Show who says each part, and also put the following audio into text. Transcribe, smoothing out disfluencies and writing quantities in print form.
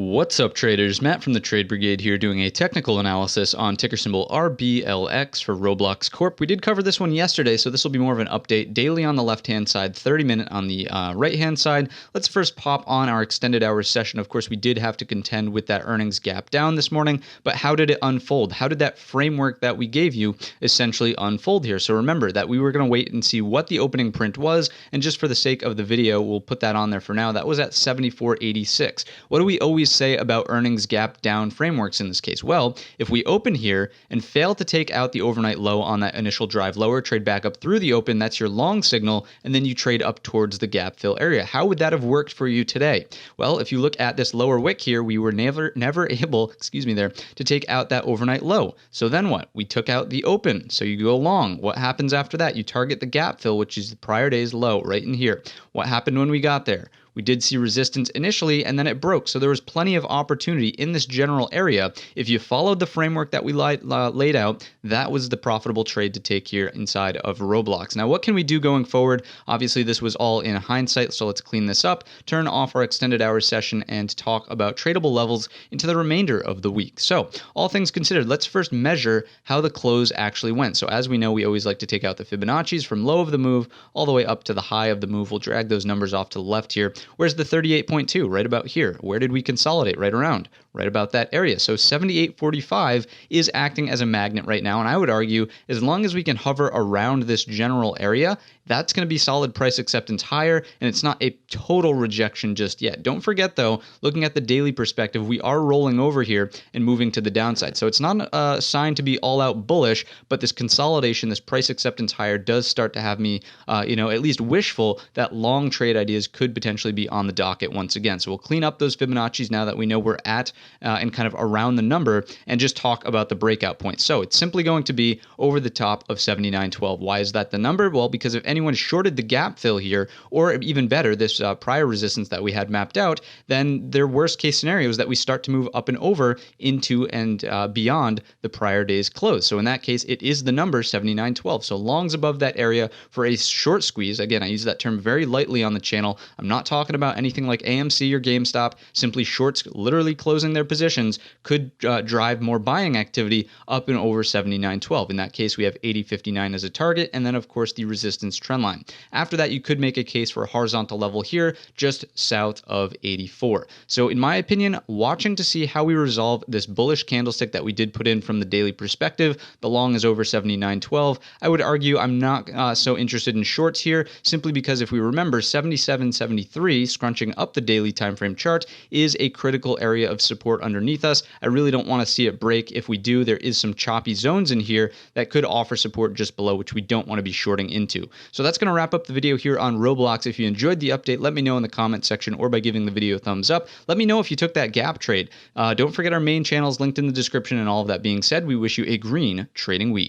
Speaker 1: What's up, traders? Matt from the Trade Brigade here doing a technical analysis on ticker symbol RBLX for Roblox Corp. We did cover this one yesterday, so this will be more of an update. Daily on the left-hand side, 30-minute on the right-hand side. Let's first pop on our extended hours session. Of course, we did have to contend with that earnings gap down this morning, but how did it unfold? How did that framework that we gave you essentially unfold here? So remember that we were going to wait and see what the opening print was, and just for the sake of the video, we'll put that on there for now. That was at 74.86. What do we always say about earnings gap down frameworks in this case? Well, if we open here and fail to take out the overnight low on that initial drive lower, trade back up through the open, that's your long signal, and then you trade up towards the gap fill area. How would that have worked for you today? Well, if you look at this lower wick here, we were never able, to take out that overnight low. So then what? We took out the open. So you go long. What happens after that? You target the gap fill, which is the prior day's low right in here. What happened when we got there? We did see resistance initially, and then it broke. So there was plenty of opportunity in this general area. If you followed the framework that we laid out, that was the profitable trade to take here inside of Roblox. Now, what can we do going forward? Obviously, this was all in hindsight, so let's clean this up, turn off our extended hours session, and talk about tradable levels into the remainder of the week. So all things considered, let's first measure how the close actually went. So as we know, we always like to take out the Fibonacci's from low of the move all the way up to the high of the move. We'll drag those numbers off to the left here. Where's the 38.2? Right about here. Where did we consolidate? Right around. Right about that area. So 78.45 is acting as a magnet right now. And I would argue as long as we can hover around this general area, that's going to be solid price acceptance higher, and it's not a total rejection just yet. Don't forget, though, looking at the daily perspective, we are rolling over here and moving to the downside. So it's not a sign to be all out bullish, but this consolidation, this price acceptance higher does start to have me, at least wishful that long trade ideas could potentially be on the docket once again. So we'll clean up those Fibonacci's now that we know we're at and kind of around the number, and just talk about the breakout point. So it's simply going to be over the top of 79.12. Why is that the number? Well, because if anyone shorted the gap fill here, or even better, this prior resistance that we had mapped out, then their worst case scenario is that we start to move up and over into and beyond the prior day's close. So in that case, it is the number 79.12. So longs above that area for a short squeeze. Again, I use that term very lightly on the channel. I'm not talking about anything like AMC or GameStop. Simply shorts literally closing their positions could drive more buying activity up and over 79.12. In that case, we have 80.59 as a target, and then of course the resistance trend line. After that, you could make a case for a horizontal level here just south of 84. So in my opinion, watching to see how we resolve this bullish candlestick that we did put in from the daily perspective, the long is over 79.12. I would argue I'm not so interested in shorts here, simply because if we remember, 77.73 scrunching up the daily time frame chart is a critical area of support underneath us. I really don't want to see it break. If we do, there is some choppy zones in here that could offer support just below, which we don't want to be shorting into. So that's going to wrap up the video here on Roblox. If you enjoyed the update, let me know in the comment section or by giving the video a thumbs up. Let me know if you took that gap trade. Don't forget our main channel is linked in the description, and all of that being said, we wish you a green trading week.